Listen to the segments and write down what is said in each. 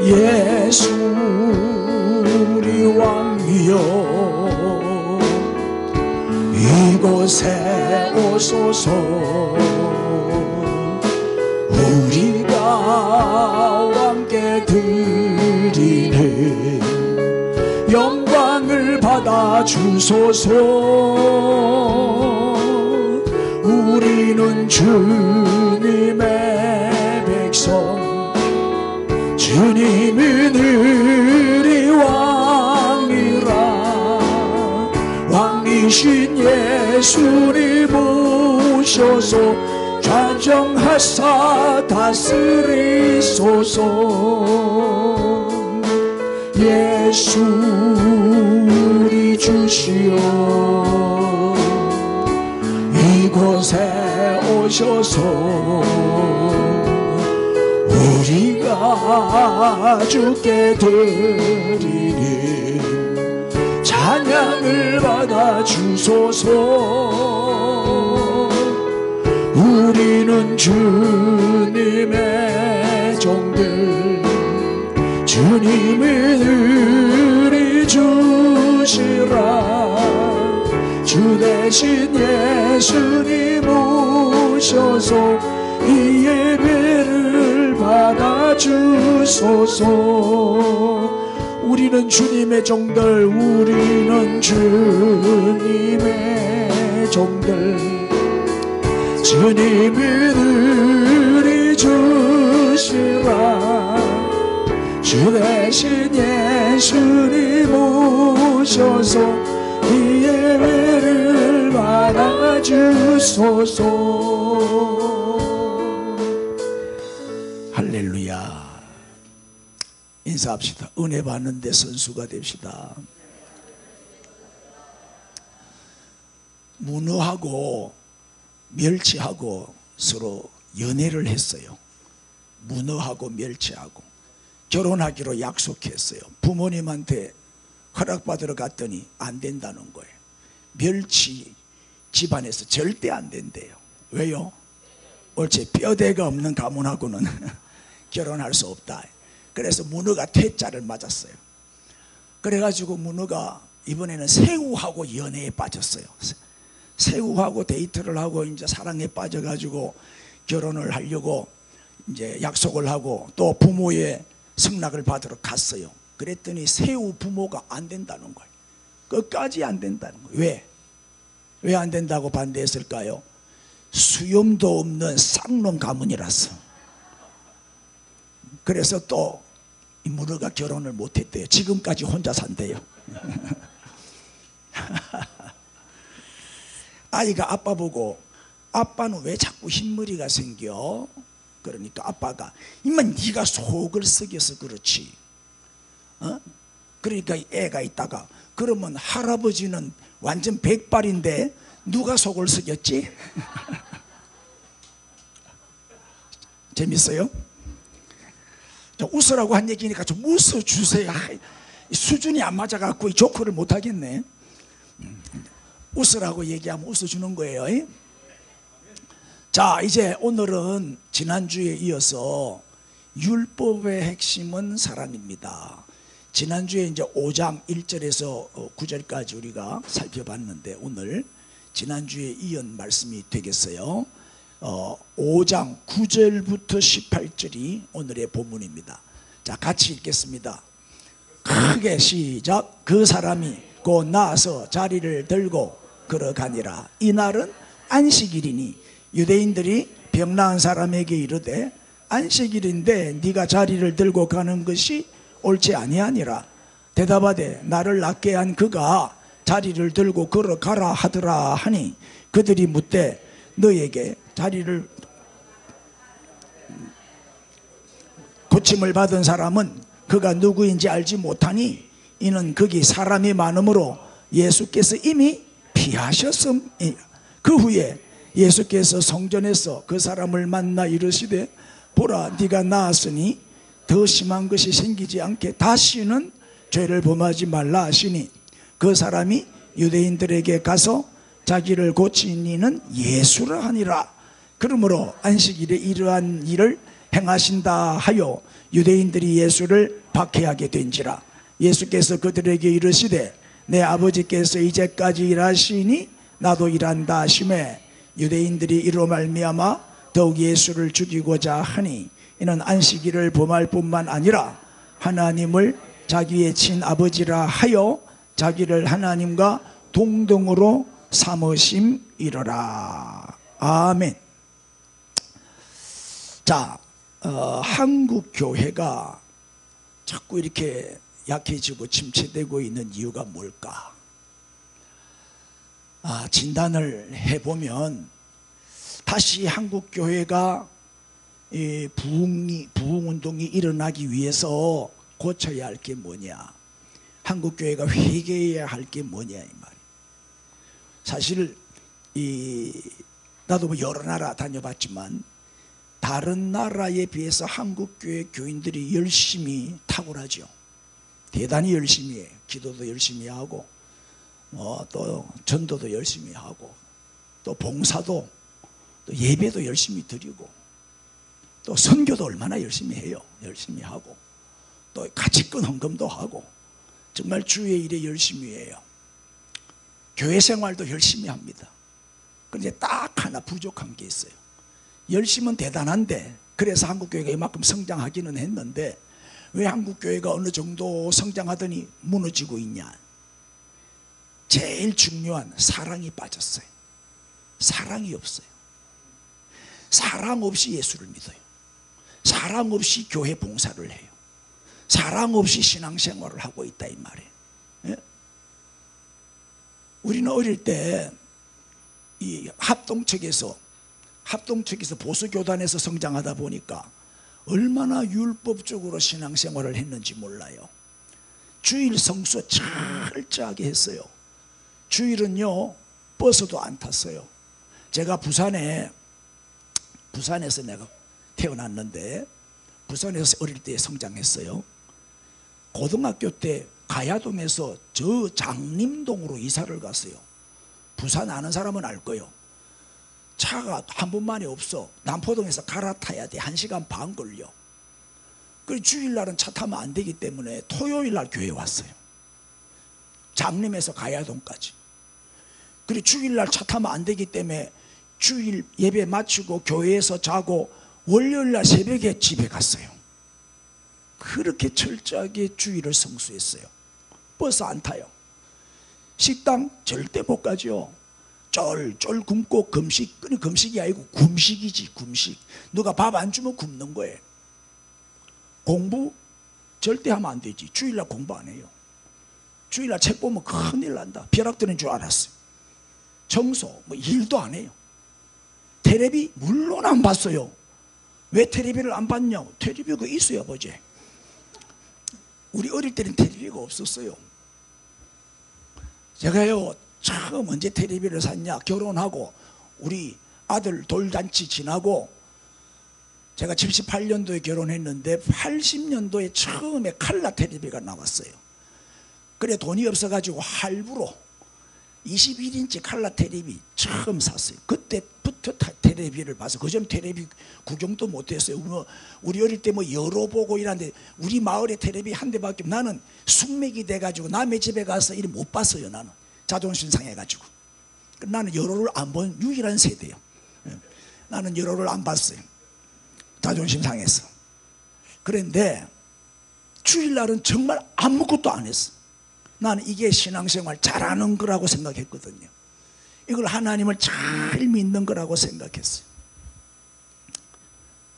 예수 우리 왕이여 이곳에 오소서. 우리가 왕께 드리는 영광을 받아 주소서. 우리는 주님의 백성, 주님이 우리 왕이라. 왕이신 예수님 오셔서 좌정하사 다스리소서. 예수 우리 주시여 이곳에 오셔서 우리가 주께 드리는 찬양을 받아 주소서. 우리는 주님의 종들, 주님이 우리 주시라. 주 대신 예수님 오셔서 이 예배를 받아주소서. 우리는 주님의 종들, 우리는 주님의 종들, 주님이 우리 주시라. 주 대신 예수님 오셔서 이 예배를 받아주소서. 할렐루야. 인사합시다. 은혜 받는 데 선수가 됩시다. 문어하고 멸치하고 서로 연애를 했어요. 문어하고 멸치하고 결혼하기로 약속했어요. 부모님한테 허락받으러 갔더니 안 된다는 거예요. 멸치 집안에서 절대 안 된대요. 왜요? 옳지, 뼈대가 없는 가문하고는 결혼할 수 없다. 그래서 문어가 퇴짜를 맞았어요. 그래가지고 문어가 이번에는 새우하고 연애에 빠졌어요. 새우하고 데이트를 하고 이제 사랑에 빠져가지고 결혼을 하려고 이제 약속을 하고 또 부모의 승낙을 받으러 갔어요. 그랬더니 새우 부모가 안 된다는 거예요. 끝까지 안 된다는 거예요. 왜? 왜 안 된다고 반대했을까요? 수염도 없는 쌍놈 가문이라서. 그래서 또 이 문어가 결혼을 못했대요. 지금까지 혼자 산대요. 아이가 아빠 보고 아빠는 왜 자꾸 흰머리가 생겨? 그러니까 아빠가 임마 네가 속을 썩여서 그렇지. 그러니까 애가 있다가 그러면 할아버지는 완전 백발인데 누가 속을 썩였지? 재밌어요? 웃으라고 한 얘기니까 좀 웃어주세요. 수준이 안 맞아갖고 이 조커를 못하겠네. 웃으라고 얘기하면 웃어주는 거예요. 자, 이제 오늘은 지난주에 이어서 율법의 핵심은 사랑입니다. 지난주에 이제 5장 1절에서 9절까지 우리가 살펴봤는데 오늘 지난주에 이은 말씀이 되겠어요. 5장 9절부터 18절이 오늘의 본문입니다. 자, 같이 읽겠습니다. 크게 시작. 그 사람이 곧 나아서 자리를 들고 걸어가니라. 이날은 안식일이니 유대인들이 병나은 사람에게 이르되 안식일인데 네가 자리를 들고 가는 것이 옳지 아니하니라. 대답하되 나를 낫게 한 그가 자리를 들고 걸어가라 하더라 하니 그들이 묻되 너에게 자리를 고침을 받은 사람은 그가 누구인지 알지 못하니 이는 거기 사람이 많으므로 예수께서 이미 피하셨음이라. 그 후에 예수께서 성전에서 그 사람을 만나 이르시되 보라 네가 나았으니 더 심한 것이 생기지 않게 다시는 죄를 범하지 말라 하시니 그 사람이 유대인들에게 가서 자기를 고친 이는 예수라 하니라. 그러므로 안식일에 이러한 일을 행하신다 하여 유대인들이 예수를 박해하게 된지라. 예수께서 그들에게 이르시되 내 아버지께서 이제까지 일하시니 나도 일한다 하시매 유대인들이 이로 말미암아 더욱 예수를 죽이고자 하니 이는 안식일을 범할 뿐만 아니라 하나님을 자기의 친아버지라 하여 자기를 하나님과 동등으로 삼으심이로라. 아멘. 자, 한국 교회가 자꾸 이렇게 약해지고 침체되고 있는 이유가 뭘까? 진단을 해보면 다시 한국 교회가 부흥운동이 일어나기 위해서 고쳐야 할 게 뭐냐? 한국 교회가 회개해야 할 게 뭐냐 이 말이에요. 사실 나도 뭐 여러 나라 다녀봤지만 다른 나라에 비해서 한국 교회 교인들이 열심히 탁월하죠. 대단히 열심히 해요. 기도도 열심히 하고 또 전도도 열심히 하고 또 봉사도 또 예배도 열심히 드리고 또 선교도 얼마나 열심히 해요. 열심히 하고 또 가치권 헌금도 하고 정말 주의 일에 열심히 해요. 교회 생활도 열심히 합니다. 그런데 딱 하나 부족한 게 있어요. 열심은 대단한데 그래서 한국교회가 이만큼 성장하기는 했는데 왜 한국교회가 어느 정도 성장하더니 무너지고 있냐? 제일 중요한 사랑이 빠졌어요. 사랑이 없어요. 사랑 없이 예수를 믿어요. 사랑 없이 교회 봉사를 해요. 사랑 없이 신앙생활을 하고 있다 이 말이에요. 예? 우리는 어릴 때 이 합동측에서 보수교단에서 성장하다 보니까 얼마나 율법적으로 신앙생활을 했는지 몰라요. 주일 성수 철저하게 했어요. 주일은요 버스도 안 탔어요. 제가 부산에서 내가 태어났는데 부산에서 어릴 때 성장했어요. 고등학교 때 가야동에서 저 장림동으로 이사를 갔어요. 부산 아는 사람은 알 거예요. 차가 한 번만에 없어. 남포동에서 갈아타야 돼. 1시간 반 걸려. 그리고 주일날은 차 타면 안 되기 때문에 토요일날 교회 왔어요. 장림에서 가야동까지. 그리고 주일날 차 타면 안 되기 때문에 주일 예배 마치고 교회에서 자고 월요일날 새벽에 집에 갔어요. 그렇게 철저하게 주일을 성수했어요. 버스 안 타요. 식당 절대 못 가죠. 쫄쫄 굶고 금식이 아니고 굶식이지. 굶식. 누가 밥 안 주면 굶는 거예요. 공부 절대 하면 안 되지. 주일날 공부 안 해요. 주일날 책 보면 큰일 난다. 벼락 드는 줄 알았어요. 청소 뭐 일도 안 해요. 텔레비 물론 안 봤어요. 왜 텔레비를 안 봤냐고. 텔레비가 있어야 보지. 우리 어릴 때는 텔레비가 없었어요. 제가요 처음 언제 텔레비를 샀냐. 결혼하고 우리 아들 돌잔치 지나고 제가 78년도에 결혼했는데 80년도에 처음에 칼라 텔레비가 나왔어요. 그래 돈이 없어가지고 할부로 21인치 칼라 텔레비 처음 샀어요. 그때부터 텔레비를 봐서 그전 텔레비 구경도 못했어요. 우리 어릴 때 뭐 열어보고 이러는데 우리 마을에 텔레비 한 대밖에 나는 숙맥이 돼가지고 남의 집에 가서 이를 못 봤어요. 나는 자존심 상해가지고 나는 열호를 안 본 유일한 세대예요. 나는 열호를 안 봤어요. 자존심 상해서. 그런데 주일날은 정말 아무것도 안 했어. 나는 이게 신앙생활 잘하는 거라고 생각했거든요. 이걸 하나님을 잘 믿는 거라고 생각했어요.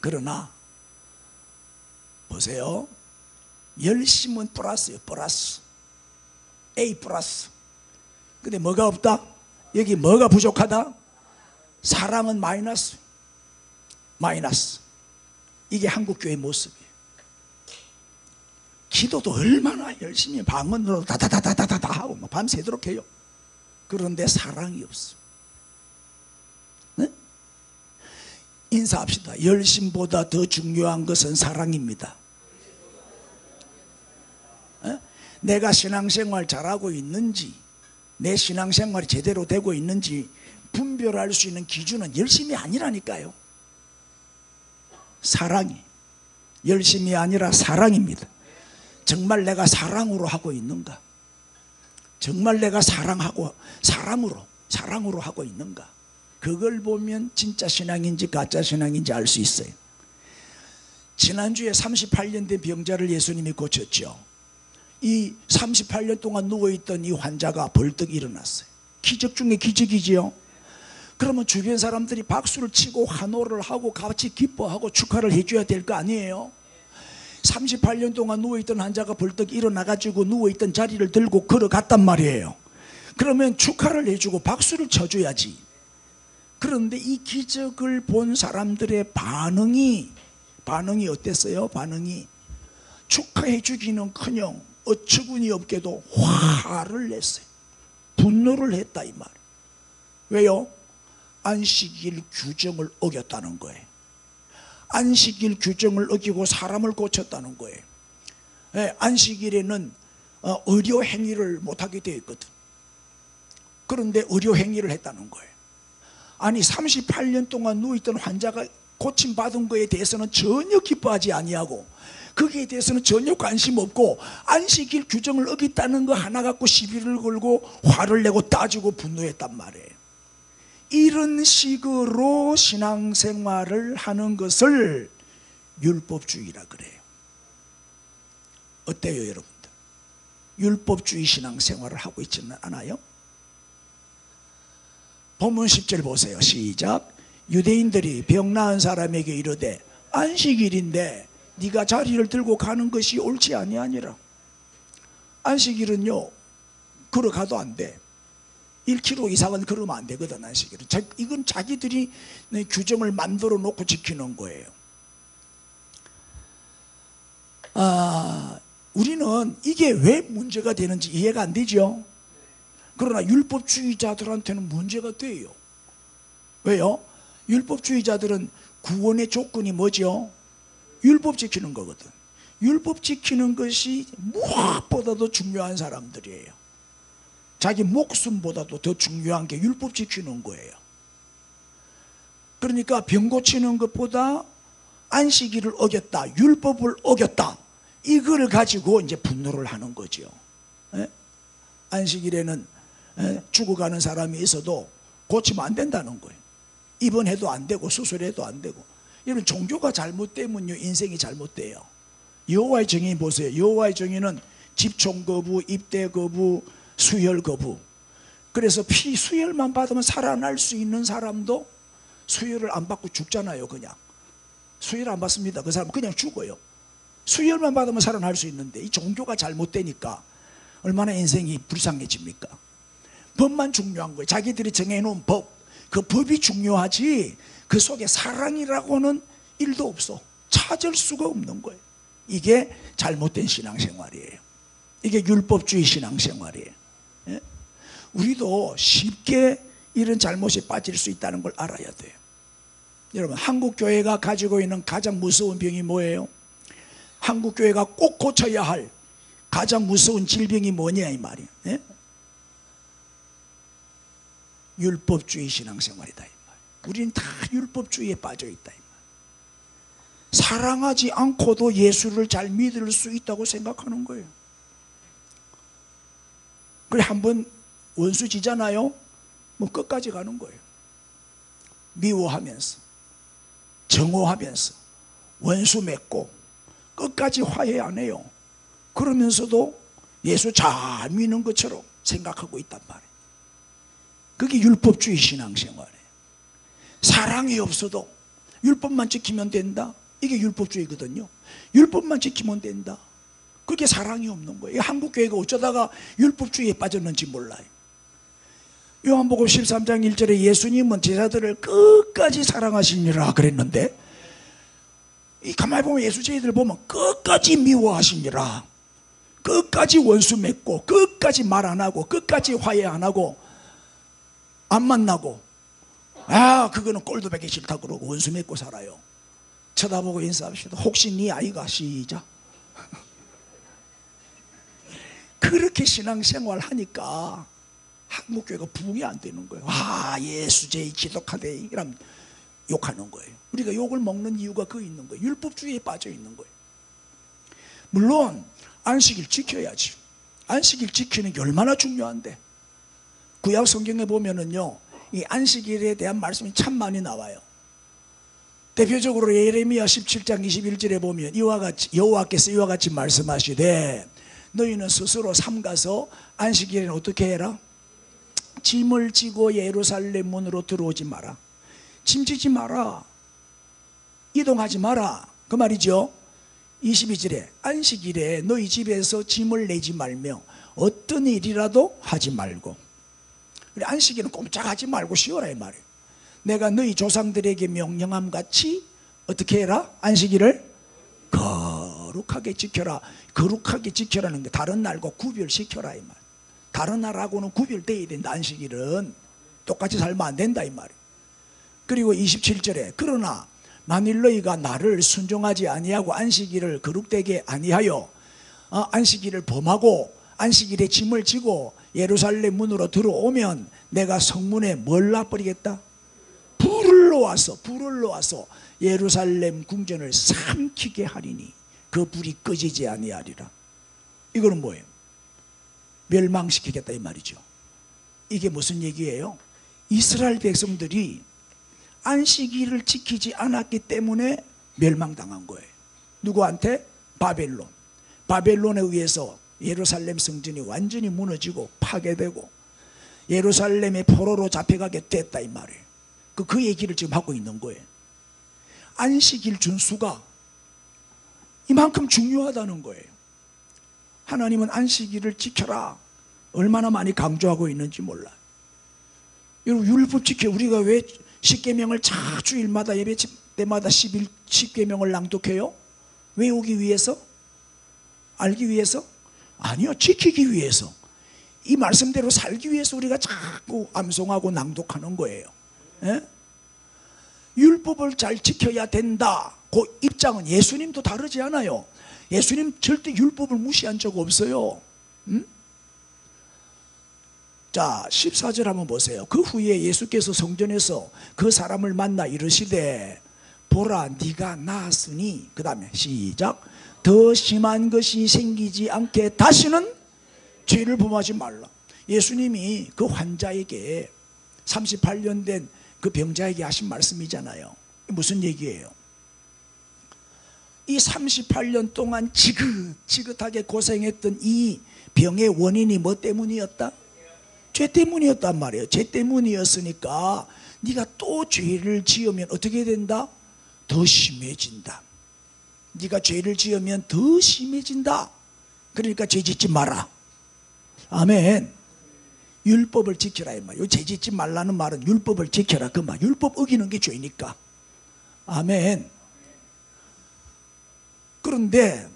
그러나 보세요. 열심은 플러스예요. 플러스 A 플러스. 근데 뭐가 없다? 여기 뭐가 부족하다? 사랑은 마이너스. 마이너스. 이게 한국교회 모습이에요. 기도도 얼마나 열심히 방언으로 다다다다다다 하고 밤새도록 해요. 그런데 사랑이 없어. 네? 인사합시다. 열심보다 더 중요한 것은 사랑입니다. 네? 내가 신앙생활 잘하고 있는지 내 신앙생활이 제대로 되고 있는지 분별할 수 있는 기준은 열심이 아니라니까요. 사랑이. 열심이 아니라 사랑입니다. 정말 내가 사랑으로 하고 있는가? 정말 내가 사랑으로 하고 있는가? 그걸 보면 진짜 신앙인지 가짜 신앙인지 알 수 있어요. 지난주에 38년 된 병자를 예수님이 고쳤죠. 이 38년 동안 누워있던 이 환자가 벌떡 일어났어요. 기적 중에 기적이지요. 그러면 주변 사람들이 박수를 치고 환호를 하고 같이 기뻐하고 축하를 해줘야 될 거 아니에요. 38년 동안 누워있던 환자가 벌떡 일어나가지고 누워있던 자리를 들고 걸어갔단 말이에요. 그러면 축하를 해주고 박수를 쳐줘야지. 그런데 이 기적을 본 사람들의 반응이 어땠어요? 반응이 축하해주기는커녕 어처구니 없게도 화를 냈어요. 분노를 했다 이 말. 왜요? 안식일 규정을 어겼다는 거예요. 안식일 규정을 어기고 사람을 고쳤다는 거예요. 안식일에는 의료 행위를 못하게 되어 있거든. 그런데 의료 행위를 했다는 거예요. 아니 38년 동안 누워있던 환자가 고침받은 거에 대해서는 전혀 기뻐하지 아니하고 거기에 대해서는 전혀 관심 없고 안식일 규정을 어겼다는 거 하나 갖고 시비를 걸고 화를 내고 따지고 분노했단 말이에요. 이런 식으로 신앙생활을 하는 것을 율법주의라 그래요. 어때요 여러분들? 율법주의 신앙생활을 하고 있지는 않아요? 본문 10절 보세요. 시작. 유대인들이 병 나은 사람에게 이르되 안식일인데 네가 자리를 들고 가는 것이 옳지 아니하니라. 안식일은요 걸어가도 안 돼. 1km 이상은 걸으면 안 되거든. 안식일은 이건 자기들이 규정을 만들어 놓고 지키는 거예요. 우리는 이게 왜 문제가 되는지 이해가 안 되죠. 그러나 율법주의자들한테는 문제가 돼요. 왜요? 율법주의자들은 구원의 조건이 뭐죠? 율법 지키는 거거든. 율법 지키는 것이 무엇보다도 중요한 사람들이에요. 자기 목숨보다도 더 중요한 게 율법 지키는 거예요. 그러니까 병 고치는 것보다 안식일을 어겼다, 율법을 어겼다, 이걸 가지고 이제 분노를 하는 거죠. 안식일에는 죽어가는 사람이 있어도 고치면 안 된다는 거예요. 입원해도 안 되고 수술해도 안 되고. 이런 종교가 잘못되면요 인생이 잘못돼요. 여호와의 정의 보세요. 여호와의 정의는 집총 거부, 입대 거부, 수혈 거부. 그래서 피 수혈만 받으면 살아날 수 있는 사람도 수혈을 안 받고 죽잖아요. 그냥 수혈 안 받습니다. 그 사람은 그냥 죽어요. 수혈만 받으면 살아날 수 있는데 이 종교가 잘못되니까 얼마나 인생이 불쌍해집니까? 법만 중요한 거예요. 자기들이 정해놓은 법, 그 법이 중요하지 그 속에 사랑이라고는 일도 없어. 찾을 수가 없는 거예요. 이게 잘못된 신앙생활이에요. 이게 율법주의 신앙생활이에요. 예? 우리도 쉽게 이런 잘못에 빠질 수 있다는 걸 알아야 돼요. 여러분, 한국교회가 가지고 있는 가장 무서운 병이 뭐예요? 한국교회가 꼭 고쳐야 할 가장 무서운 질병이 뭐냐 이 말이에요. 예? 율법주의 신앙생활이다 이 말. 우리는 다 율법주의에 빠져 있다 이 말. 사랑하지 않고도 예수를 잘 믿을 수 있다고 생각하는 거예요. 그래 한번 원수 지잖아요. 뭐 끝까지 가는 거예요. 미워하면서 정오하면서 원수 맺고 끝까지 화해 안 해요. 그러면서도 예수 잘 믿는 것처럼 생각하고 있단 말이에요. 그게 율법주의 신앙생활이에요. 사랑이 없어도 율법만 지키면 된다. 이게 율법주의거든요. 율법만 지키면 된다. 그게 사랑이 없는 거예요. 한국교회가 어쩌다가 율법주의에 빠졌는지 몰라요. 요한복음 13장 1절에 예수님은 제자들을 끝까지 사랑하시니라 그랬는데 가만히 보면 예수 제자들 보면 끝까지 미워하시니라, 끝까지 원수 맺고 끝까지 말 안 하고 끝까지 화해 안 하고 안 만나고 그거는 꼴도 보기 싫다 그러고 원수 맺고 살아요. 쳐다보고 인사합시다. 혹시 네 아이가? 시작. 그렇게 신앙생활 하니까 한국교회가 부흥이 안 되는 거예요. 예수제의 지독하대 이러면 욕하는 거예요. 우리가 욕을 먹는 이유가 그 있는 거예요. 율법주의에 빠져 있는 거예요. 물론 안식일 지켜야지. 안식일 지키는 게 얼마나 중요한데. 구약 성경에 보면은요, 이 안식일에 대한 말씀이 참 많이 나와요. 대표적으로 예레미야 17장 21절에 보면 이와 같이 여호와께서 이와 같이 말씀하시되 너희는 스스로 삼가서 안식일에는 어떻게 해라? 짐을 지고 예루살렘 문으로 들어오지 마라. 짐 지지 마라. 이동하지 마라. 그 말이죠. 22절에 안식일에 너희 집에서 짐을 내지 말며 어떤 일이라도 하지 말고. 안식일은 꼼짝하지 말고 쉬어라 이 말이에요. 내가 너희 조상들에게 명령함 같이 어떻게 해라? 안식일을 거룩하게 지켜라. 거룩하게 지켜라는 게 다른 날과 구별시켜라 이 말. 다른 날하고는 구별되어야 된다. 안식일은 똑같이 살면 안 된다 이 말이에요. 그리고 27절에 그러나 만일 너희가 나를 순종하지 아니하고 안식일을 거룩되게 아니하여 안식일을 범하고 안식일에 짐을 지고 예루살렘 문으로 들어오면 내가 성문에 뭘 놔버리겠다? 불을 놓아서 예루살렘 궁전을 삼키게 하리니 그 불이 꺼지지 아니하리라. 이거는 뭐예요? 멸망시키겠다 이 말이죠. 이게 무슨 얘기예요? 이스라엘 백성들이 안식일을 지키지 않았기 때문에 멸망당한 거예요. 누구한테? 바벨론에 의해서 예루살렘 성전이 완전히 무너지고 파괴되고 예루살렘의 포로로 잡혀가게 됐다 이 말이에요. 그 얘기를 지금 하고 있는 거예요. 안식일 준수가 이만큼 중요하다는 거예요. 하나님은 안식일을 지켜라 얼마나 많이 강조하고 있는지 몰라요. 여러분 율법 지켜. 우리가 왜 십계명을 주일마다 예배 때마다 10계명을 낭독해요? 외우기 위해서? 알기 위해서? 아니요, 지키기 위해서. 이 말씀대로 살기 위해서 우리가 자꾸 암송하고 낭독하는 거예요. 예? 율법을 잘 지켜야 된다. 그 입장은 예수님도 다르지 않아요. 예수님 절대 율법을 무시한 적 없어요. 자 14절 한번 보세요. 그 후에 예수께서 성전에서 그 사람을 만나 이르시되 보라 네가 나았으니 그 다음에 시작 더 심한 것이 생기지 않게 다시는 죄를 범하지 말라. 예수님이 그 환자에게 38년 된 그 병자에게 하신 말씀이잖아요. 무슨 얘기예요? 이 38년 동안 지긋지긋하게 고생했던 이 병의 원인이 뭐 때문이었다? 죄 때문이었단 말이에요. 죄 때문이었으니까 네가 또 죄를 지으면 어떻게 된다? 더 심해진다. 네가 죄를 지으면 더 심해진다. 그러니까 죄 짓지 마라. 아멘. 율법을 지켜라 이 말. 죄 짓지 말라는 말은 율법을 지켜라 그 말. 율법 어기는 게 죄니까. 아멘. 그런데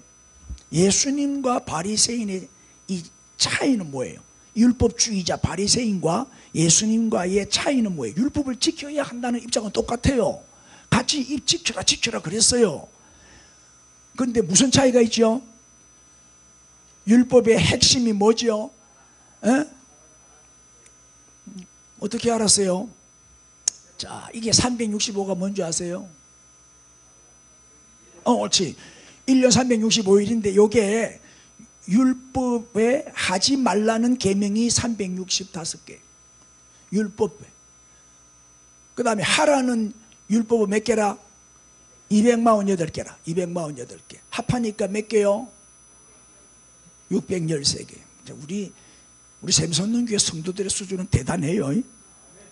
예수님과 바리새인의 이 차이는 뭐예요? 율법주의자 바리새인과 예수님과의 차이는 뭐예요? 율법을 지켜야 한다는 입장은 똑같아요. 같이 지켜라 그랬어요. 그런데 무슨 차이가 있죠? 율법의 핵심이 뭐죠? 에? 어떻게 알았어요? 자, 이게 365가 뭔지 아세요? 옳지. 1년 365일인데 요게 율법에 하지 말라는 계명이 365개. 율법에. 그 다음에 하라는 율법은 몇 개라? 248개라. 248개. 합하니까 몇 개요? 613개. 우리 샘선능교회 성도들의 수준은 대단해요.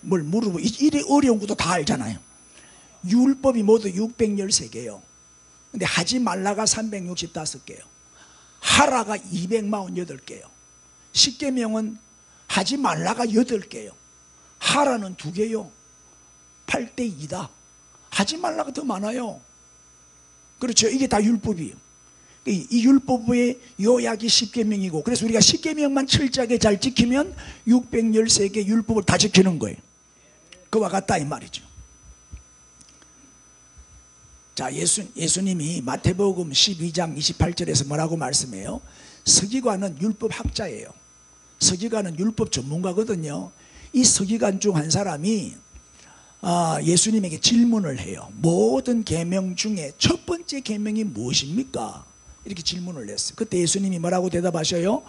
뭘 물어보 이래 어려운 것도 다 알잖아요. 율법이 모두 613개요. 근데 하지 말라가 365개요. 하라가 248개요. 십계명은 하지 말라가 8개요. 하라는 2개요. 8대 2다. 하지 말라가 더 많아요. 그렇죠. 이게 다 율법이에요. 이 율법의 요약이 십계명이고, 그래서 우리가 십계명만 철저하게 잘 지키면 613개 율법을 다 지키는 거예요. 그와 같다 이 말이죠. 자, 예수님이 마태복음 12장 28절에서 뭐라고 말씀해요? 서기관은 율법학자예요. 서기관은 율법 전문가거든요. 이 서기관 중 한 사람이 예수님에게 질문을 해요. 모든 계명 중에 첫 번째 계명이 무엇입니까? 이렇게 질문을 했어요. 그때 예수님이 뭐라고 대답하셔요?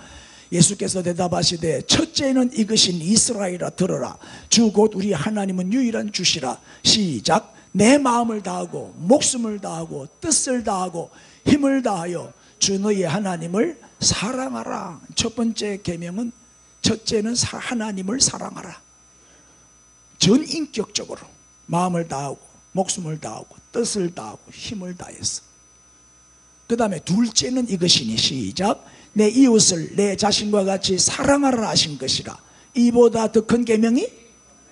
예수께서 대답하시되 첫째는 이것인 이스라엘아 들어라. 주 곧 우리 하나님은 유일한 주시라. 시작. 내 마음을 다하고 목숨을 다하고 뜻을 다하고 힘을 다하여 주 너의 하나님을 사랑하라. 첫 번째 계명은 첫째는 하나님을 사랑하라. 전인격적으로 마음을 다하고 목숨을 다하고 뜻을 다하고 힘을 다해서. 그 다음에 둘째는 이것이니 시작. 내 이웃을 내 자신과 같이 사랑하라 하신 것이라. 이보다 더 큰 계명이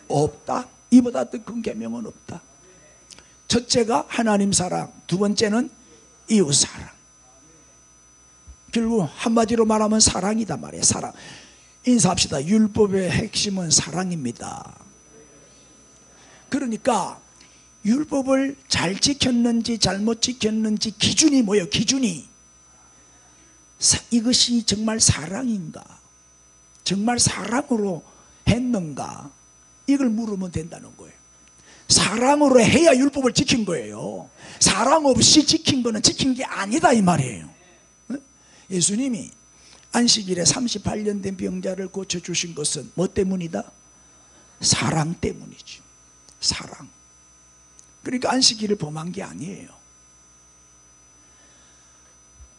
없다. 이보다 더 큰 계명은 없다. 첫째가 하나님 사랑, 두 번째는 이웃 사랑. 결국 한마디로 말하면 사랑이다 말이에요. 사랑. 인사합시다. 율법의 핵심은 사랑입니다. 그러니까 율법을 잘 지켰는지 잘못 지켰는지 기준이 뭐예요? 기준이 이것이 정말 사랑인가? 정말 사랑으로 했는가? 이걸 물으면 된다는 거예요. 사랑으로 해야 율법을 지킨 거예요. 사랑 없이 지킨 거는 지킨 게 아니다 이 말이에요. 예수님이 안식일에 38년 된 병자를 고쳐주신 것은 뭐 때문이다? 사랑 때문이죠. 사랑. 그러니까 안식일을 범한 게 아니에요.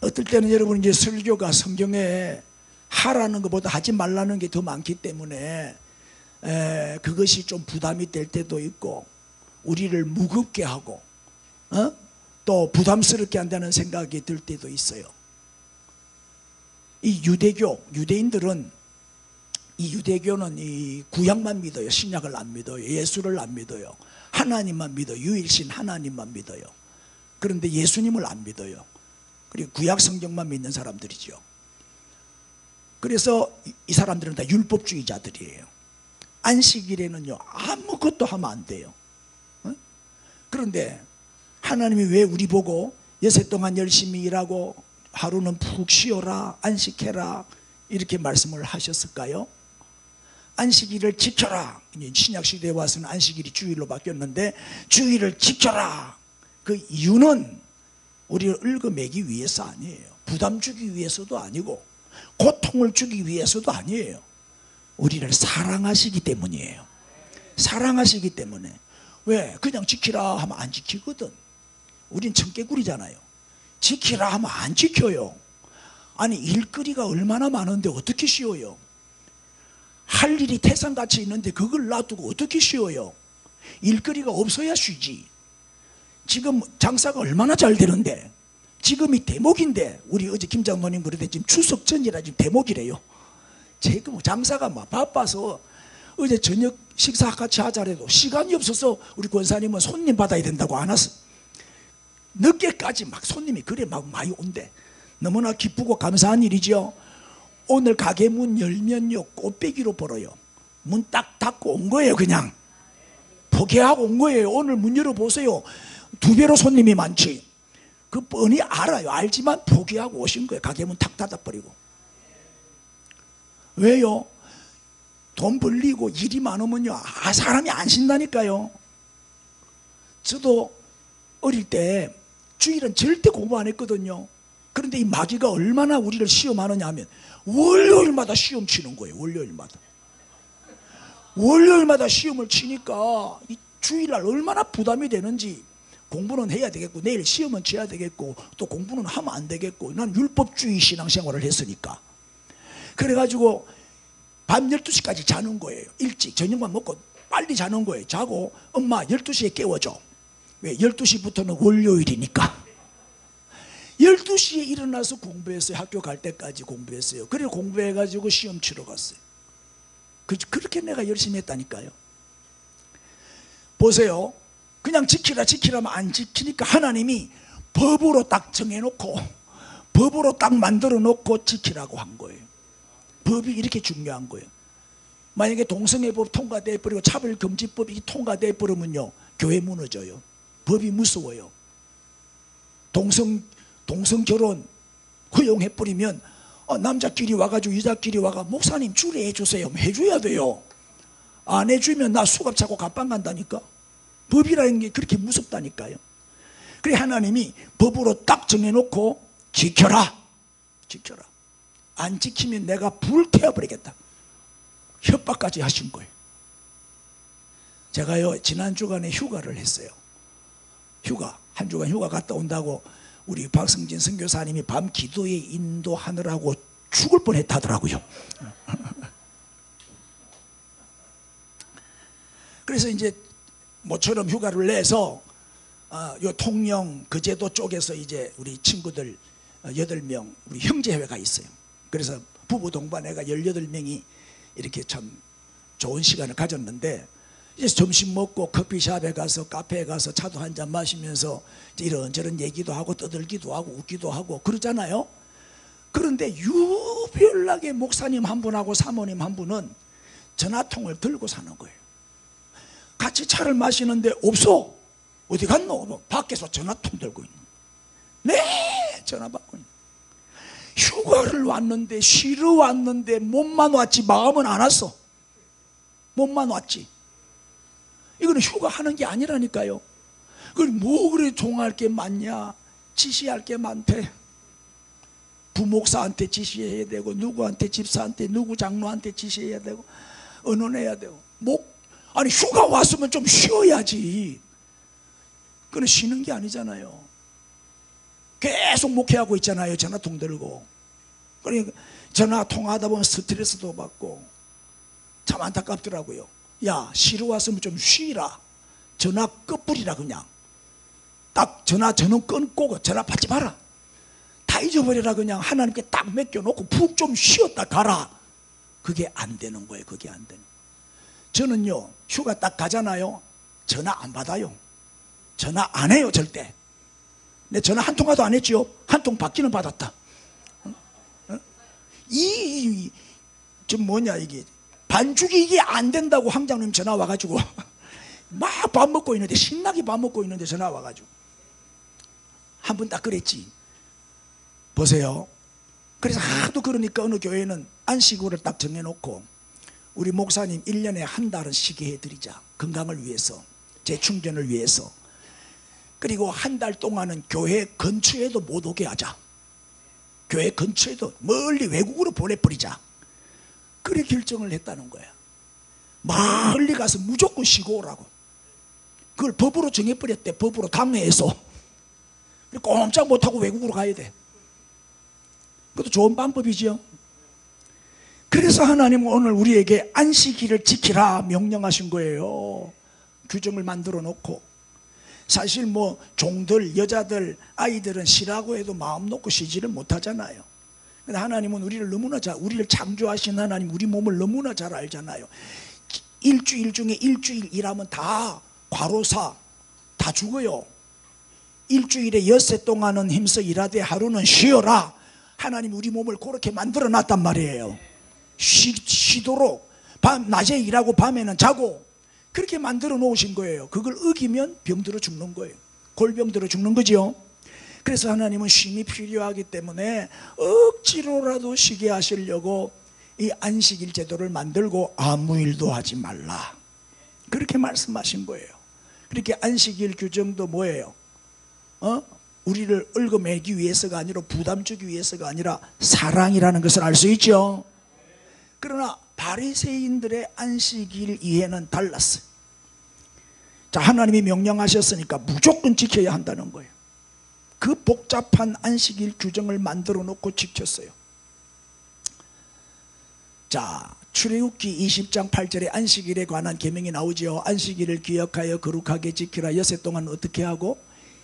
어떨 때는 여러분 이제 설교가 성경에 하라는 것보다 하지 말라는 게 더 많기 때문에 그것이 좀 부담이 될 때도 있고 우리를 무겁게 하고 또 부담스럽게 한다는 생각이 들 때도 있어요. 이 유대인들은 이 유대교는 이 구약만 믿어요. 신약을 안 믿어요. 예수를 안 믿어요. 하나님만 믿어요. 유일신 하나님만 믿어요. 그런데 예수님을 안 믿어요. 그리고 구약 성경만 믿는 사람들이죠. 그래서 이 사람들은 다 율법주의자들이에요. 안식일에는요 아무것도 하면 안 돼요. 그런데 하나님이 왜 우리 보고 여섯 동안 열심히 일하고 하루는 푹 쉬어라 안식해라 이렇게 말씀을 하셨을까요? 안식일을 지켜라. 신약시대에 와서는 안식일이 주일로 바뀌었는데 주일을 지켜라. 그 이유는 우리를 얽어매기 위해서 아니에요. 부담 주기 위해서도 아니고 고통을 주기 위해서도 아니에요. 우리를 사랑하시기 때문이에요. 사랑하시기 때문에. 왜? 그냥 지키라 하면 안 지키거든. 우린 청개구리잖아요. 지키라 하면 안 지켜요. 아니 일거리가 얼마나 많은데 어떻게 쉬어요? 할 일이 태산같이 있는데 그걸 놔두고 어떻게 쉬어요? 일거리가 없어야 쉬지. 지금 장사가 얼마나 잘 되는데 지금이 대목인데 우리 어제 김 장로님 그러는데 지금 추석 전이라 지금 대목이래요. 지금 장사가 막 바빠서 어제 저녁 식사 같이 하자래도 시간이 없어서 우리 권사님은 손님 받아야 된다고 안 왔어. 늦게까지 막 손님이 그래 막 많이 온대. 너무나 기쁘고 감사한 일이죠. 오늘 가게 문 열면요 꽃배기로 벌어요. 문 딱 닫고 온 거예요. 그냥 포기하고 온 거예요. 오늘 문 열어보세요. 2배로 손님이 많지. 그 뻔히 알아요. 알지만 포기하고 오신 거예요. 가게 문 탁 닫아버리고. 왜요? 돈 벌리고 일이 많으면요 사람이 안 쉰다니까요. 저도 어릴 때 주일은 절대 공부 안 했거든요. 그런데 이 마귀가 얼마나 우리를 시험하느냐 하면 월요일마다 시험 치는 거예요. 월요일마다 시험을 치니까 이 주일날 얼마나 부담이 되는지. 공부는 해야 되겠고 내일 시험은 쳐야 되겠고 또 공부는 하면 안 되겠고 난 율법주의 신앙생활을 했으니까. 그래가지고 밤 12시까지 자는 거예요. 일찍 저녁만 먹고 빨리 자는 거예요. 자고 엄마 12시에 깨워줘. 왜? 12시부터는 월요일이니까. 12시에 일어나서 공부했어요. 학교 갈 때까지 공부했어요. 그래 공부해가지고 시험 치러 갔어요. 그렇게 내가 열심히 했다니까요. 보세요. 그냥 지키라면 안 지키니까 하나님이 법으로 딱 정해놓고 법으로 딱 만들어 놓고 지키라고 한 거예요. 법이 이렇게 중요한 거예요. 만약에 동성애법 통과돼 버리고 차별금지법이 통과돼 버리면요 교회 무너져요. 법이 무서워요. 동성결혼 허용해 버리면 남자끼리 와가지고 여자끼리 와가 목사님 주례해 주세요. 해줘야 돼요. 안 해주면 나 수갑 차고 갑방 간다니까. 법이라는 게 그렇게 무섭다니까요. 그래 하나님이 법으로 딱 정해놓고 지켜라. 지켜라. 안 지키면 내가 불태워버리겠다. 협박까지 하신 거예요. 제가요 지난 주간에 휴가를 했어요. 휴가 한 주간 휴가 갔다 온다고 우리 박성진 선교사님이 밤 기도에 인도하느라고 죽을 뻔했다더라고요. 그래서 이제 모처럼 휴가를 내서 요 통영 거제도 쪽에서 이제 우리 친구들 8명 우리 형제회가 있어요. 그래서 부부 동반회가 18명이 이렇게 참 좋은 시간을 가졌는데, 이제 점심 먹고 커피숍에 가서 카페에 가서 차도 한잔 마시면서 이런저런 얘기도 하고 떠들기도 하고 웃기도 하고 그러잖아요. 그런데 유별나게 목사님 한 분하고 사모님 한 분은 전화통을 들고 사는 거예요. 같이 차를 마시는데 없어. 어디 갔노? 밖에서 전화통 들고 있는 거예요. 네, 전화 받고 있는 거예요. 휴가를 왔는데 쉬러 왔는데 몸만 왔지 마음은 안 왔어. 몸만 왔지. 이거는 휴가 하는 게 아니라니까요. 그럼 뭐 그래 종할 게 많냐, 지시할 게 많대. 부목사한테 지시해야 되고, 누구한테 집사한테, 누구 장로한테 지시해야 되고, 언론해야 되고. 아니 휴가 왔으면 좀 쉬어야지. 그건 쉬는 게 아니잖아요. 계속 목회하고 있잖아요. 전화통 들고. 그러니까 전화 통화하다 보면 스트레스도 받고 참 안타깝더라고요. 야, 쉬러 왔으면 좀 쉬라. 전화 꺼뿌리라. 그냥 딱 전원 끊고 전화 받지 마라. 다 잊어버려라. 그냥 하나님께 딱 맡겨놓고 푹 좀 쉬었다 가라. 그게 안 되는 거예요. 그게 안 되는 거예요. 저는요 휴가 딱 가잖아요. 전화 안 받아요. 전화 안 해요. 절대. 내 전화 한 통화도 안 했지요. 한 통 받기는 받았다. 이게 반죽이 이게 안 된다고 황장님 전화 와가지고 막 밥 먹고 있는데, 신나게 밥 먹고 있는데 전화 와가지고 한 번 딱 그랬지. 보세요. 그래서 하도 그러니까 어느 교회는 안식일을 딱 정해놓고 우리 목사님 1년에 한 달은 쉬게 해드리자. 건강을 위해서, 재충전을 위해서. 그리고 한 달 동안은 교회 근처에도 못 오게 하자. 교회 근처에도 멀리 외국으로 보내버리자. 그렇게 결정을 했다는 거야. 멀리 가서 무조건 쉬고 오라고. 그걸 법으로 정해버렸대. 법으로 당회에서. 꼼짝 못하고 외국으로 가야 돼. 그것도 좋은 방법이지요. 그래서 하나님은 오늘 우리에게 안식일을 지키라 명령하신 거예요. 규정을 만들어 놓고. 사실 뭐 종들, 여자들, 아이들은 쉬라고 해도 마음 놓고 쉬지를 못하잖아요. 근데 하나님은 우리를 창조하신 하나님, 우리 몸을 너무나 잘 알잖아요. 일주일 중에 일주일 일하면 다 과로사, 다 죽어요. 일주일에 엿새 동안은 힘써 일하되 하루는 쉬어라. 하나님 우리 몸을 그렇게 만들어 놨단 말이에요. 쉬도록 낮에 일하고 밤에는 자고 그렇게 만들어 놓으신 거예요. 그걸 어기면 병들어 죽는 거예요. 골병들어 죽는 거죠. 그래서 하나님은 쉼이 필요하기 때문에 억지로라도 쉬게 하시려고 이 안식일 제도를 만들고 아무 일도 하지 말라. 그렇게 말씀하신 거예요. 그렇게 안식일 규정도 뭐예요? 우리를 얽어매기 위해서가 아니라, 부담 주기 위해서가 아니라 사랑이라는 것을 알 수 있죠. 그러나 바리새인들의 안식일 이해는 달랐어요. 자, 하나님이 명령하셨으니까 무조건 지켜야 한다는 거예요. 그 복잡한 안식일 규정을 만들어 놓고 지켰어요. 자, 출애굽기 20장 8절에 안식일에 관한 계명이 나오죠. 안식일을 기억하여 거룩하게 지키라. 엿새 동안 어떻게 하고?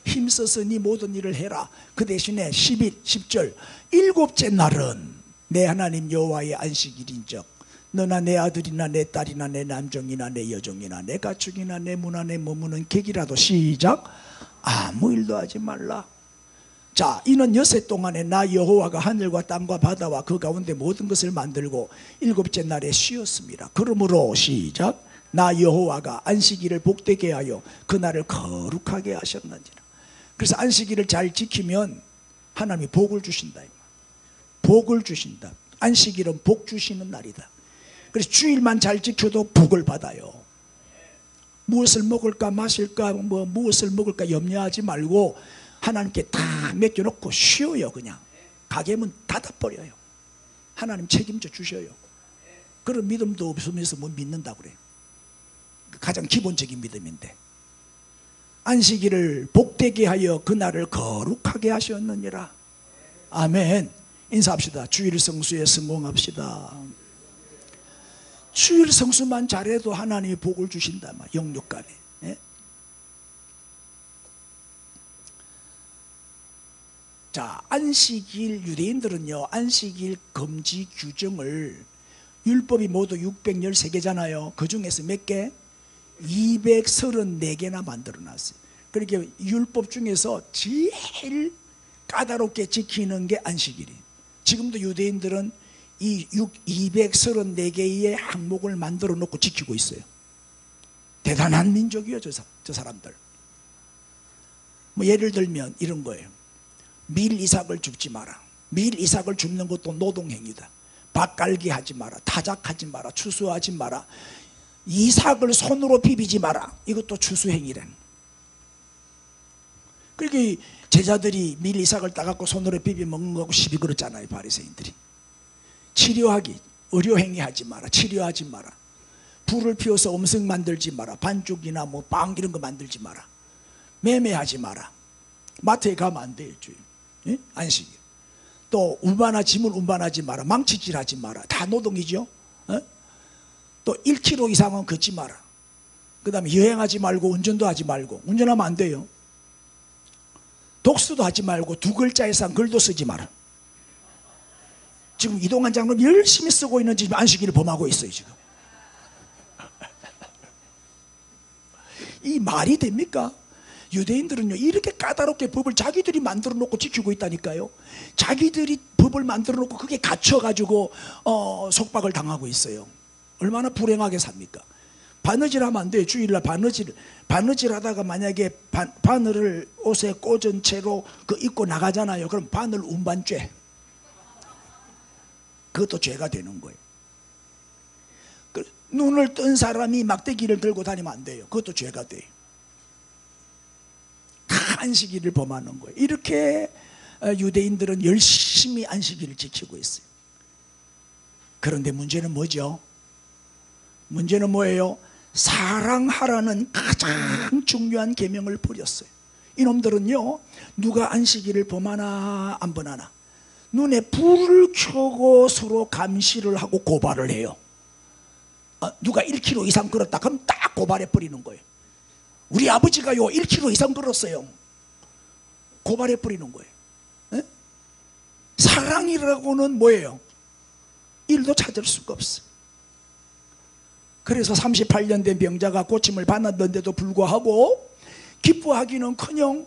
힘써서 네 모든 일을 해라. 그 대신에 10절 일곱째 날은 내 하나님 여호와의 안식일인즉 너나 내 아들이나 내 딸이나 내 남종이나 내 여종이나 내 가축이나 내 문 안에 머무는 객이라도 시작 아무 일도 하지 말라. 자, 이는 엿새 동안에 나 여호와가 하늘과 땅과 바다와 그 가운데 모든 것을 만들고 일곱째 날에 쉬었습니다. 그러므로 시작 나 여호와가 안식일을 복되게 하여 그 날을 거룩하게 하셨느니라. 그래서 안식일을 잘 지키면 하나님이 복을 주신다. 복을 주신다. 안식일은 복 주시는 날이다. 그래서 주일만 잘 지켜도 복을 받아요. 무엇을 먹을까 마실까 무엇을 먹을까 염려하지 말고 하나님께 다 맡겨놓고 쉬어요. 그냥 가게 문 닫아버려요. 하나님 책임져 주셔요. 그런 믿음도 없으면서 뭐 믿는다 그래요. 가장 기본적인 믿음인데, 안식일을 복되게 하여 그날을 거룩하게 하셨느니라. 아멘. 인사합시다. 주일 성수에 성공합시다. 주일 성수만 잘해도 하나님이 복을 주신다. 영육간에. 예? 자, 안식일, 유대인들은요 안식일 금지 규정을, 율법이 모두 613개잖아요. 그 중에서 몇 개? 234개나 만들어놨어요. 그러니까 율법 중에서 제일 까다롭게 지키는 게 안식일이에요. 지금도 유대인들은 이 234개의 항목을 만들어 놓고 지키고 있어요. 대단한 민족이에요, 저 사람들. 뭐 예를 들면 이런 거예요. 밀 이삭을 줍지 마라. 밀 이삭을 줍는 것도 노동행위다. 밭갈기 하지 마라. 타작하지 마라. 추수하지 마라. 이삭을 손으로 비비지 마라. 이것도 추수행위라는. 그러니까 제자들이 밀 이삭을 따갖고 손으로 비비 먹는 거하고 시비 걸었잖아요, 바리새인들이. 치료하기, 의료행위 하지 마라. 치료하지 마라. 불을 피워서 음식 만들지 마라. 반죽이나 뭐 빵 이런 거 만들지 마라. 매매하지 마라. 마트에 가면 안 돼요, 주인. 예? 안식일. 또 운반하 짐을 운반하지 마라. 망치질하지 마라. 다 노동이죠. 예? 또 1km 이상은 걷지 마라. 그 다음에 여행하지 말고 운전도 하지 말고. 운전하면 안 돼요. 독서도 하지 말고 2글자 이상 글도 쓰지 마라. 지금 이동환 장로는 열심히 쓰고 있는 지금 안식일을 범하고 있어요, 지금. 이 말이 됩니까? 유대인들은요 이렇게 까다롭게 법을 자기들이 만들어 놓고 지키고 있다니까요. 자기들이 법을 만들어 놓고 그게 갇혀가지고 속박을 당하고 있어요. 얼마나 불행하게 삽니까? 바느질 하면 안 돼요. 주일날 바느질 하다가 만약에 바늘을 옷에 꽂은 채로 입고 나가잖아요. 그럼 바늘 운반죄, 그것도 죄가 되는 거예요. 눈을 뜬 사람이 막대기를 들고 다니면 안 돼요. 그것도 죄가 돼요. 다 안식일을 범하는 거예요. 이렇게 유대인들은 열심히 안식일을 지키고 있어요. 그런데 문제는 뭐죠? 문제는 뭐예요? 사랑하라는 가장 중요한 계명을 버렸어요. 이놈들은요 누가 안식일을 범하나 안 범하나 눈에 불을 켜고 서로 감시를 하고 고발을 해요. 누가 1km 이상 걸었다 그럼 딱 고발해 버리는 거예요. 우리 아버지가요 1km 이상 걸었어요. 고발해 버리는 거예요. 에? 사랑이라고는 뭐예요? 일도 찾을 수가 없어. 그래서 38년 된 병자가 고침을 받았는데도 불구하고 기뻐하기는커녕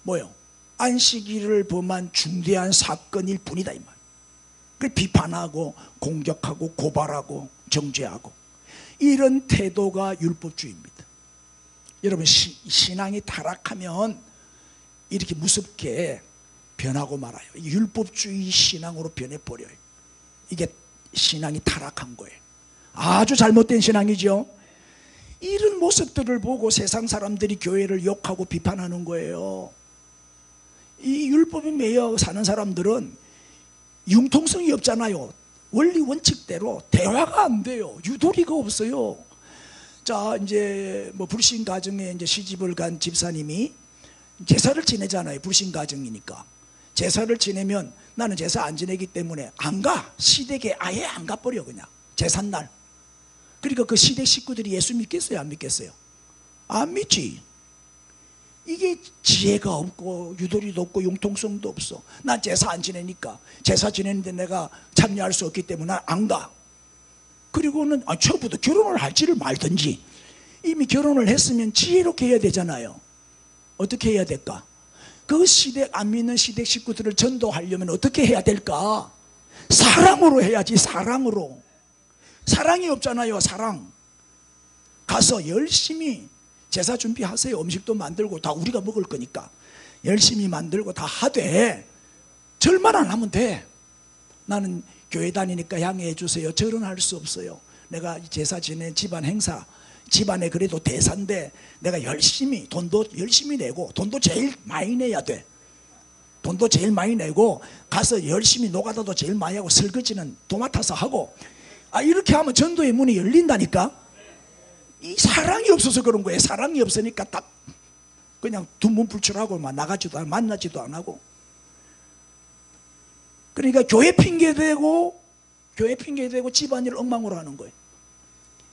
뭐예요? 안식일을 범한 중대한 사건일 뿐이다 이 말. 그 비판하고 공격하고 고발하고 정죄하고 이런 태도가 율법주의입니다. 여러분 신앙이 타락하면 이렇게 무섭게 변하고 말아요. 율법주의 신앙으로 변해버려요. 이게 신앙이 타락한 거예요. 아주 잘못된 신앙이죠. 이런 모습들을 보고 세상 사람들이 교회를 욕하고 비판하는 거예요. 이 율법에 매여 사는 사람들은 융통성이 없잖아요. 원리 원칙대로 대화가 안 돼요. 유도리가 없어요. 자, 이제 뭐 불신 가정에 이제 시집을 간 집사님이 제사를 지내잖아요. 불신 가정이니까. 제사를 지내면 나는 제사 안 지내기 때문에 안 가. 시댁에 아예 안 가버려 그냥. 제삿날. 그러니까 그 시댁 식구들이 예수 믿겠어요? 안 믿겠어요? 안 믿지. 이게 지혜가 없고 유도리도 없고 융통성도 없어. 난 제사 안 지내니까. 제사 지내는데 내가 참여할 수 없기 때문에 난 안 가. 그리고는 처음부터 결혼을 할지를 말든지 이미 결혼을 했으면 지혜롭게 해야 되잖아요. 어떻게 해야 될까? 그 시댁 안 믿는 시댁 식구들을 전도하려면 어떻게 해야 될까? 사랑으로 해야지. 사랑으로. 사랑이 없잖아요. 사랑. 가서 열심히 제사 준비하세요. 음식도 만들고 다 우리가 먹을 거니까 열심히 만들고 다 하되 절만 안 하면 돼. 나는 교회 다니니까 양해해 주세요. 절은 할 수 없어요. 내가 제사 지내 집안 행사 집안에 그래도 대사인데 내가 열심히 돈도 열심히 내고 돈도 제일 많이 내야 돼. 돈도 제일 많이 내고 가서 열심히 노가다도 제일 많이 하고 설거지는 도맡아서 하고 이렇게 하면 전도의 문이 열린다니까. 이 사랑이 없어서 그런 거예요. 사랑이 없으니까 딱 그냥 두문불출하고 나가지도 않고 만나지도 안 하고. 그러니까 교회 핑계대고 집안일 엉망으로 하는 거예요.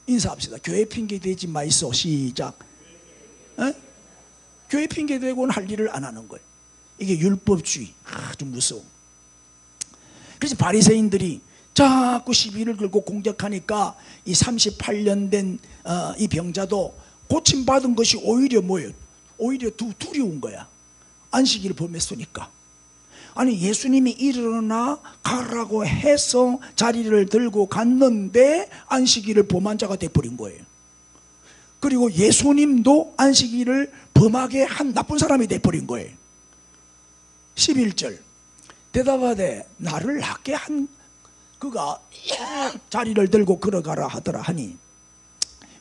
인사합시다. 교회 핑계대지 마이소. 시작. 에? 교회 핑계대고는 할 일을 안 하는 거예요. 이게 율법주의. 아주 무서워. 그래서 바리새인들이 자꾸 시비를 걸고 공격하니까 이 38년 된 이 병자도 고침받은 것이 오히려 뭐예요? 오히려 두려운 거야. 안식일을 범했으니까. 아니 예수님이 일어나 가라고 해서 자리를 들고 갔는데 안식일을 범한 자가 돼버린 거예요. 그리고 예수님도 안식일을 범하게 한 나쁜 사람이 돼버린 거예요. 11절 대답하되 나를 낫게 한 그가 자리를 들고 걸어가라 하더라 하니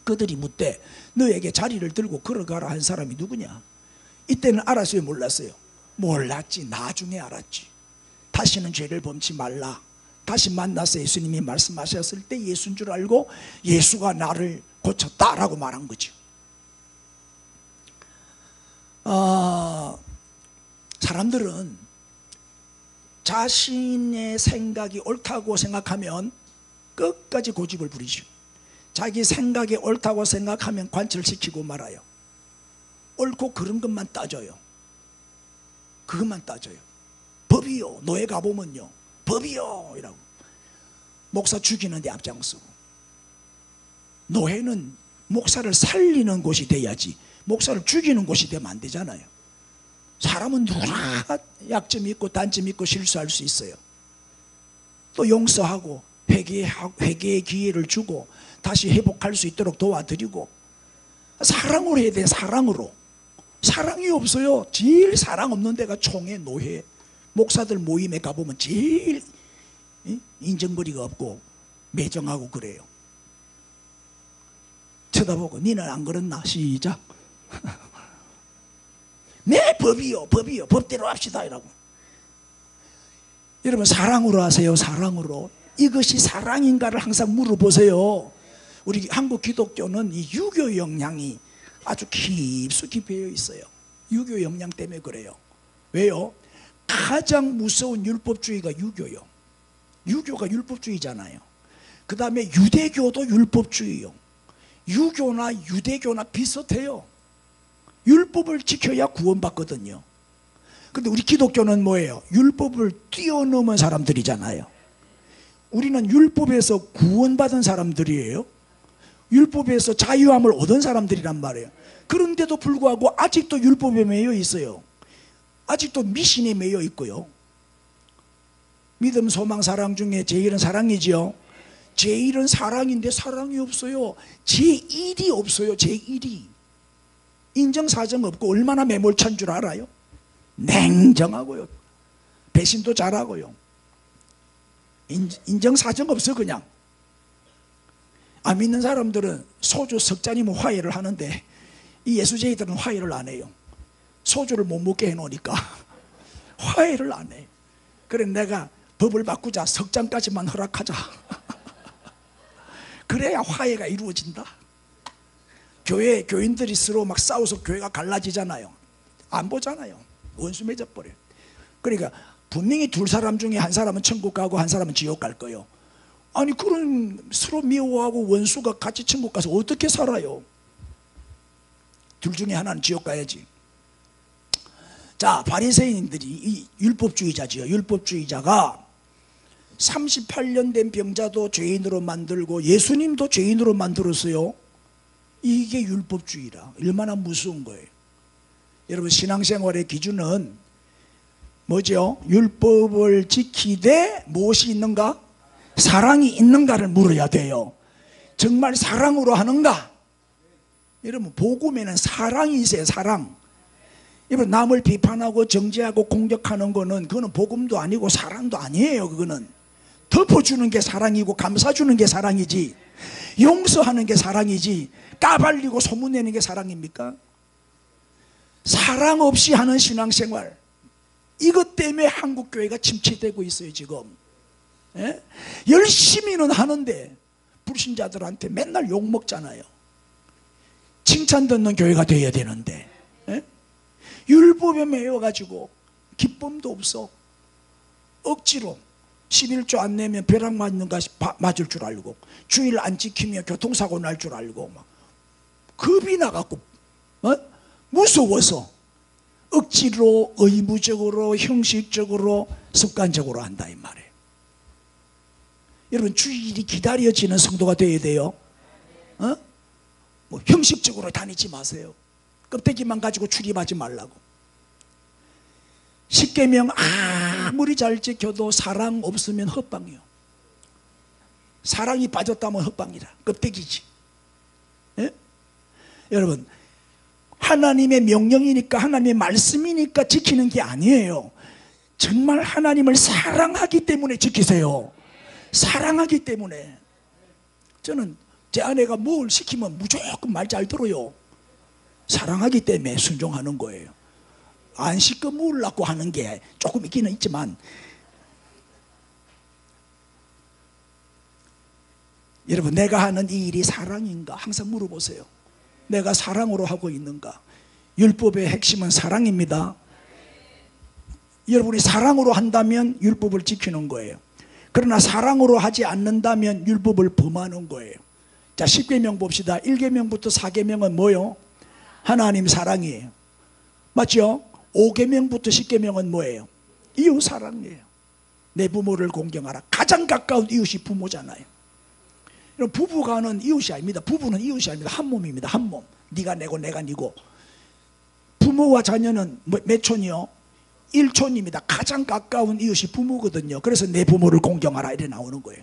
그들이 묻되 너에게 자리를 들고 걸어가라 한 사람이 누구냐? 이때는 알았어요? 몰랐어요? 몰랐지. 나중에 알았지. 다시는 죄를 범치 말라. 다시 만나서 예수님이 말씀하셨을 때 예수인 줄 알고 예수가 나를 고쳤다라고 말한 거죠. 사람들은 자신의 생각이 옳다고 생각하면 끝까지 고집을 부리죠. 자기 생각이 옳다고 생각하면 관철시키고 말아요. 옳고 그런 것만 따져요. 그것만 따져요. 법이요. 노예 가보면요. 법이요. 이라고. 목사 죽이는데 앞장서고. 노예는 목사를 살리는 곳이 돼야지 목사를 죽이는 곳이 되면 안 되잖아요. 사람은 누구나 약점이 있고 단점이 있고 실수할 수 있어요. 또 용서하고 회개의 기회를 주고 다시 회복할 수 있도록 도와드리고 사랑으로 해야 돼. 사랑으로. 사랑이 없어요. 제일 사랑 없는 데가 총회, 노회, 목사들 모임에 가보면 제일 인정거리가 없고 매정하고 그래요. 쳐다보고 니는 안 그렇나? 시작. 네, 법이요. 법대로 합시다. 이라고. 여러분 사랑으로 하세요. 사랑으로. 이것이 사랑인가를 항상 물어보세요. 우리 한국 기독교는 이 유교 영향이 아주 깊숙이 배어 있어요. 유교 영향 때문에 그래요. 왜요? 가장 무서운 율법주의가 유교요. 유교가 율법주의잖아요. 그 다음에 유대교도 율법주의요. 유교나 유대교나 비슷해요. 율법을 지켜야 구원받거든요. 근데 우리 기독교는 뭐예요? 율법을 뛰어넘은 사람들이잖아요. 우리는 율법에서 구원받은 사람들이에요. 율법에서 자유함을 얻은 사람들이란 말이에요. 그런데도 불구하고 아직도 율법에 매여 있어요. 아직도 미신에 매여 있고요. 믿음, 소망, 사랑 중에 제일은 사랑이지요. 제일은 사랑인데 사랑이 없어요. 제1이 없어요. 제1이. 인정사정 없고 얼마나 매몰찬 줄 알아요? 냉정하고요. 배신도 잘하고요. 인정사정 없어 그냥. 안 믿는 사람들은 소주 석 잔이면 화해를 하는데 이 예수쟁이들은 화해를 안 해요. 소주를 못 먹게 해놓으니까 화해를 안 해요. 그래 내가 법을 바꾸자. 석 잔까지만 허락하자. 그래야 화해가 이루어진다. 교인들이 서로 막 싸워서 교회가 갈라지잖아요. 안 보잖아요. 원수 맺어버려요. 그러니까 분명히 두 사람 중에 한 사람은 천국 가고 한 사람은 지옥 갈 거예요. 아니 그런 서로 미워하고 원수가 같이 천국 가서 어떻게 살아요? 둘 중에 하나는 지옥 가야지. 자, 바리새인들이 이 율법주의자지요. 율법주의자가 38년 된 병자도 죄인으로 만들고 예수님도 죄인으로 만들었어요. 이게 율법주의라. 얼마나 무서운 거예요. 여러분 신앙생활의 기준은 뭐죠? 율법을 지키되 무엇이 있는가? 사랑이 있는가를 물어야 돼요. 정말 사랑으로 하는가? 여러분 복음에는 사랑이 있어요. 사랑. 여러분 남을 비판하고 정죄하고 공격하는 거는 그거는 복음도 아니고 사랑도 아니에요. 그거는 덮어주는 게 사랑이고 감싸주는 게 사랑이지, 용서하는 게 사랑이지, 까발리고 소문내는 게 사랑입니까? 사랑 없이 하는 신앙생활, 이것 때문에 한국교회가 침체되고 있어요 지금. 예? 열심히는 하는데 불신자들한테 맨날 욕먹잖아요. 칭찬 듣는 교회가 되어야 되는데, 예? 율법에 매여가지고 기쁨도 없어. 억지로 11조 안 내면 벼락 맞는 것이 맞을 줄 알고, 주일 안 지키면 교통사고 날 줄 알고, 막 겁이 나갖고, 무서워서 억지로, 의무적으로, 형식적으로, 습관적으로 한다 이 말이에요. 여러분, 주일이 기다려지는 성도가 되어야 돼요. 뭐 형식적으로 다니지 마세요. 껍데기만 가지고 출입하지 말라고. 십계명 아무리 잘 지켜도 사랑 없으면 헛방이요. 사랑이 빠졌다면 헛방이라. 껍데기지. 예? 여러분, 하나님의 명령이니까, 하나님의 말씀이니까 지키는 게 아니에요. 정말 하나님을 사랑하기 때문에 지키세요. 사랑하기 때문에. 저는 제 아내가 뭘 시키면 무조건 말 잘 들어요. 사랑하기 때문에 순종하는 거예요. 안 시켜 먹으려고 하는 게 조금 있기는 있지만, 여러분, 내가 하는 이 일이 사랑인가 항상 물어보세요. 내가 사랑으로 하고 있는가? 율법의 핵심은 사랑입니다. 여러분이 사랑으로 한다면 율법을 지키는 거예요. 그러나 사랑으로 하지 않는다면 율법을 범하는 거예요. 자, 10계명 봅시다. 1계명부터 4계명은 뭐요? 하나님 사랑이에요. 맞죠? 5계명부터 10계명은 뭐예요? 이웃 사랑이에요. 내 부모를 공경하라. 가장 가까운 이웃이 부모잖아요. 부부가는 이웃이 아닙니다. 부부는 이웃이 아닙니다. 한 몸입니다. 한 몸. 네가 내고 내가 네고. 부모와 자녀는 몇 촌이요? 1촌입니다. 가장 가까운 이웃이 부모거든요. 그래서 내 부모를 공경하라 이래 나오는 거예요.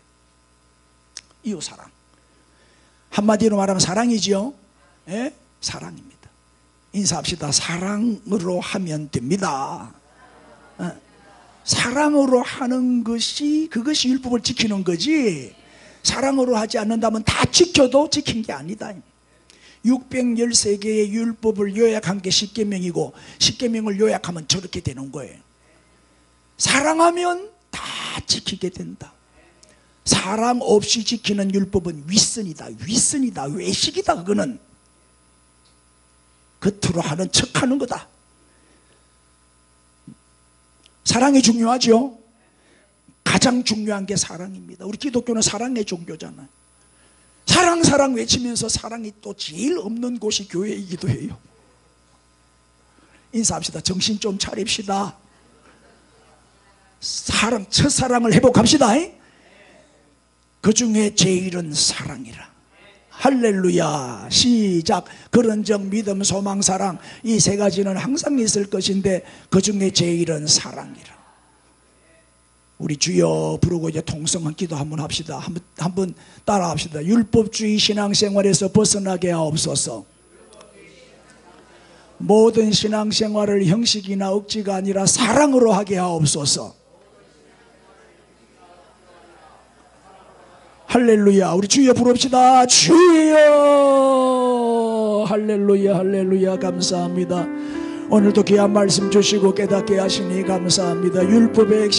이웃 사랑. 한마디로 말하면 사랑이지요. 예? 사랑입니다. 인사합시다. 사랑으로 하면 됩니다. 사랑으로 하는 것이, 그것이 율법을 지키는 거지, 사랑으로 하지 않는다면 다 지켜도 지킨 게 아니다. 613개의 율법을 요약한 게 10계명이고 10계명을 요약하면 저렇게 되는 거예요. 사랑하면 다 지키게 된다. 사랑 없이 지키는 율법은 윗선이다. 윗선이다. 외식이다. 그거는 겉으로 하는 척하는 거다. 사랑이 중요하죠. 가장 중요한 게 사랑입니다. 우리 기독교는 사랑의 종교잖아요. 사랑 사랑 외치면서 사랑이 또 제일 없는 곳이 교회이기도 해요. 인사합시다. 정신 좀 차립시다. 사랑, 첫사랑을 회복합시다. 그 중에 제일은 사랑이라. 할렐루야. 시작. 그런 정, 믿음, 소망, 사랑, 이 세 가지는 항상 있을 것인데 그 중에 제일은 사랑이라. 우리 주여 부르고 이제 통성한 기도 한번 합시다. 한번 따라 합시다. 율법주의 신앙생활에서 벗어나게 하옵소서. 모든 신앙생활을 형식이나 억지가 아니라 사랑으로 하게 하옵소서. 할렐루야. 우리 주여 부릅시다. 주여. 할렐루야. 할렐루야. 감사합니다. 오늘도 귀한 말씀 주시고 깨닫게 하시니 감사합니다. 율법의 핵심